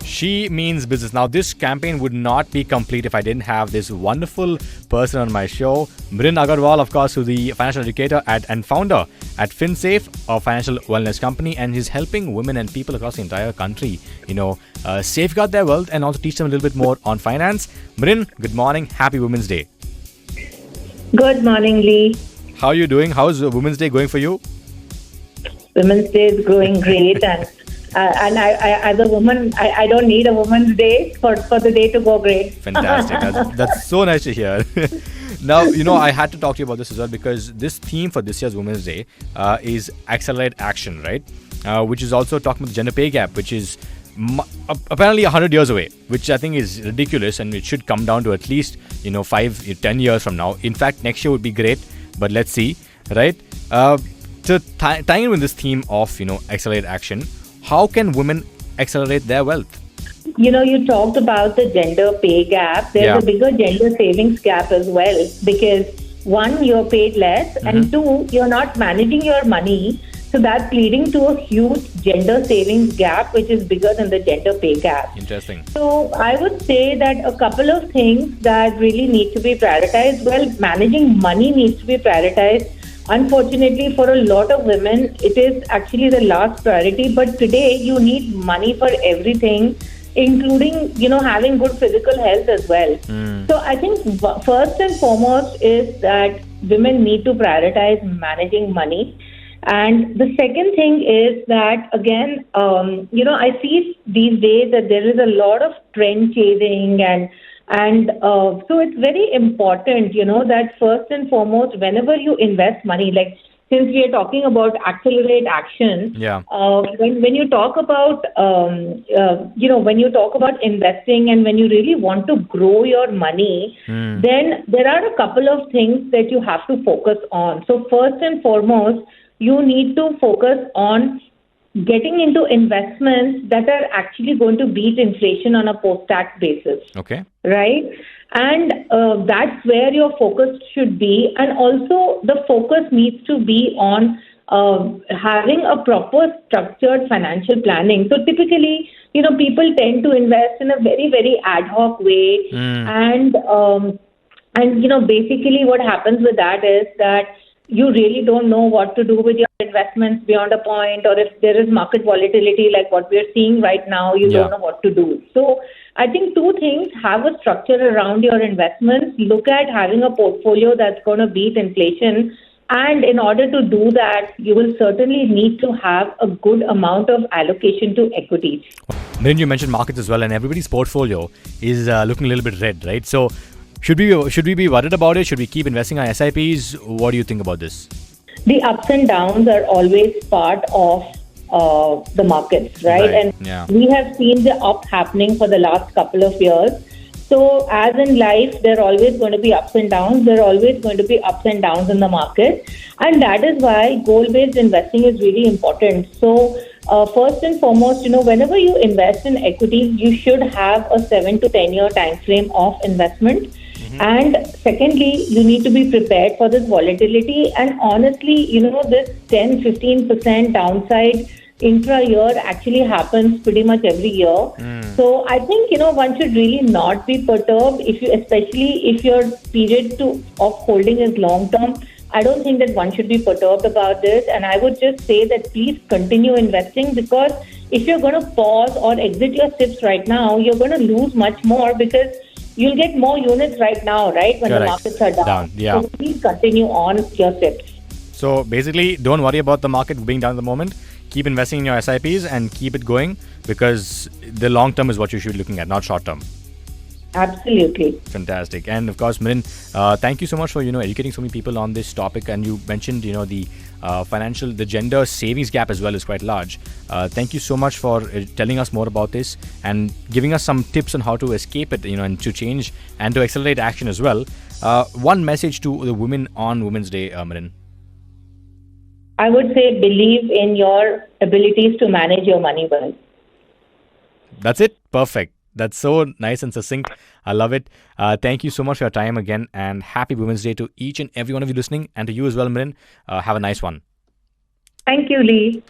She means business. Now, this campaign would not be complete if I didn't have this wonderful person on my show, Mrin Agarwal, of course, who's the financial educator and founder at FinSafe, a financial wellness company, and he's helping women and people across the entire country, safeguard their wealth and also teach them a little bit more on finance. Mrin, good morning. Happy Women's Day. Good morning, Lee. How are you doing? How's Women's Day going for you? Women's Day is going great, and I, as a woman, I don't need a Women's Day for the day to go great. Fantastic. That's so nice to hear. Now, I had to talk to you about this as well because this theme for this year's Women's Day is Accelerate Action, right? Which is also talking about the gender pay gap, which is apparently 100 years away, which I think is ridiculous, and it should come down to at least 5-10 years from now. In fact, next year would be great, but let's see, right? To tie in with this theme of accelerate action, how can women accelerate their wealth? You talked about the gender pay gap. There's a bigger gender savings gap as well, because one, you're paid less, and two, you're not managing your money. So that's leading to a huge gender savings gap, which is bigger than the gender pay gap. Interesting. So I would say that a couple of things that really need to be prioritized. Well, managing money needs to be prioritized. Unfortunately, for a lot of women, it is actually the last priority. But today, you need money for everything, including, having good physical health as well. So I think first and foremost is that women need to prioritize managing money. And the second thing is that, again, I see these days that there is a lot of trend chasing and so it's very important, that first and foremost, whenever you invest money, like since we are talking about accelerate action, when you talk about, when you talk about investing and when you really want to grow your money, then there are a couple of things that you have to focus on. So first and foremost, you need to focus on getting into investments that are actually going to beat inflation on a post-tax basis. Okay. Right? And that's where your focus should be. And also the focus needs to be on having a proper structured financial planning. So typically, people tend to invest in a very, very ad hoc way. And basically what happens with that is that you really don't know what to do with your investments beyond a point, or if there is market volatility like what we are seeing right now, you don't know what to do. So I think two things: have a structure around your investments, look at having a portfolio that's going to beat inflation. And in order to do that, you will certainly need to have a good amount of allocation to equities. Then you mentioned markets as well, and everybody's portfolio is looking a little bit red, right? So should we be worried about it? Should we keep investing on SIPs? What do you think about this? The ups and downs are always part of the markets, right? And we have seen the up happening for the last couple of years. So as in life, there are always going to be ups and downs. There are always going to be ups and downs in the market. And that is why goal-based investing is really important. So first and foremost, whenever you invest in equities, you should have a 7 to 10 year time frame of investment. And secondly, you need to be prepared for this volatility. And honestly, this 10-15% downside intra-year actually happens pretty much every year. So I think, one should really not be perturbed, especially if your period of holding is long-term. I don't think that one should be perturbed about this. And I would just say that please continue investing, because if you're going to pause or exit your SIPs right now, you're going to lose much more, because you'll get more units right now, right, when the markets are down. So please continue on your SIPs. So basically, don't worry about the market being down at the moment. Keep investing in your SIPs and keep it going, because the long term is what you should be looking at, not short term. Absolutely. Fantastic. And of course, Mrin, thank you so much for educating so many people on this topic. And you mentioned the gender savings gap as well is quite large. Thank you so much for telling us more about this and giving us some tips on how to escape it, and to change and to accelerate action as well. One message to the women on Women's Day, Mrin. I would say believe in your abilities to manage your money well. That's it. Perfect. That's so nice and succinct. I love it. Thank you so much for your time again, and happy Women's Day to each and every one of you listening, and to you as well, Mrin. Have a nice one. Thank you, Lee.